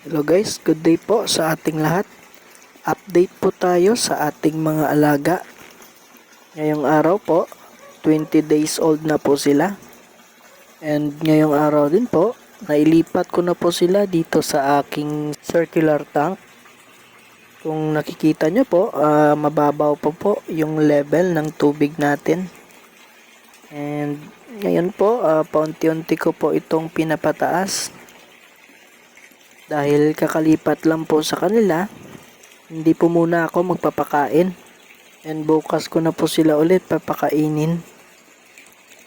Hello guys, good day po sa ating lahat. Update po tayo sa ating mga alaga. Ngayong araw po, 20 days old na po sila. And ngayong araw din po, nailipat ko na po sila dito sa aking circular tank. Kung nakikita nyo po, mababaw po yung level ng tubig natin. And ngayon po, paunti-unti ko po itong pinapataas. Dahil kakalipat lang po sa kanila, hindi po muna ako magpapakain. And bukas ko na po sila ulit papakainin.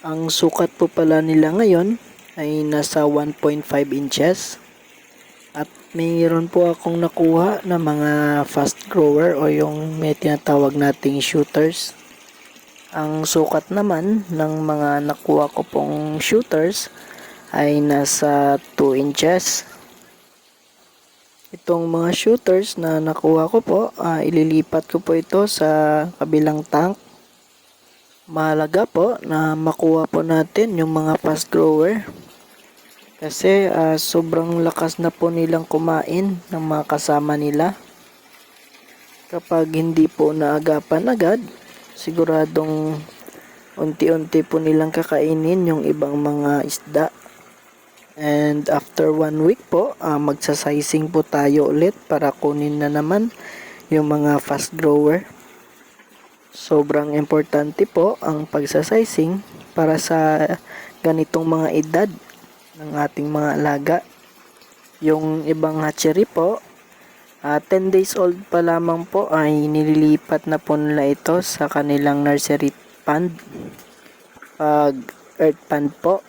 Ang sukat po pala nila ngayon ay nasa 1.5 inches. At mayroon po akong nakuha na mga fast grower o yung may tinatawag nating shooters. Ang sukat naman ng mga nakuha ko pong shooters ay nasa 2 inches. Itong mga shooters na nakuha ko po, ililipat ko po ito sa kabilang tank. Mahalaga po na makuha po natin yung mga fast grower. Kasi sobrang lakas na po nilang kumain ng mga kasama nila. Kapag hindi po naagapan agad, siguradong unti-unti po nilang kakainin yung ibang mga isda. And after 1 week po, magsasizing po tayo ulit para kunin na naman yung mga fast grower. Sobrang importante po ang pagsasizing para sa ganitong mga edad ng ating mga alaga. Yung ibang hatchery po, 10 days old pa lamang po ay nililipat na po nila ito sa kanilang nursery pond. Earth pond po.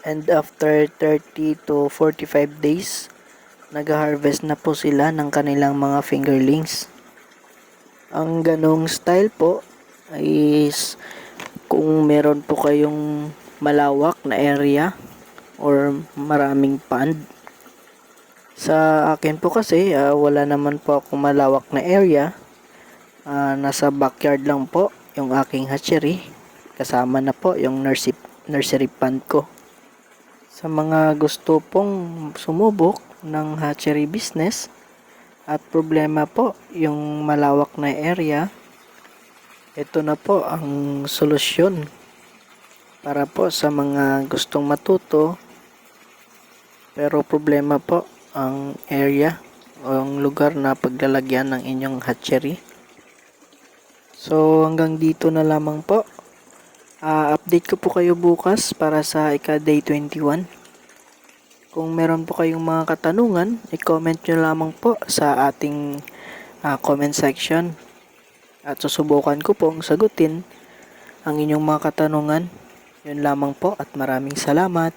And after 30 to 45 days, nag-harvest na po sila ng kanilang mga fingerlings. Ang ganong style po is kung meron po kayong malawak na area or maraming pond. Sa akin po kasi, wala naman po akong malawak na area. Nasa backyard lang po yung aking hatchery. Kasama na po yung nursery pond ko. Sa mga gusto pong sumubok ng hatchery business at problema po yung malawak na area, ito na po ang solusyon para po sa mga gustong matuto pero problema po ang area o ang lugar na paglalagyan ng inyong hatchery. So hanggang dito na lamang po. Update ko po kayo bukas para sa ika-day 21. Kung meron po kayong mga katanungan, i-comment nyo lamang po sa ating comment section. At susubukan ko pong sagutin ang inyong mga katanungan. Yun lamang po at maraming salamat.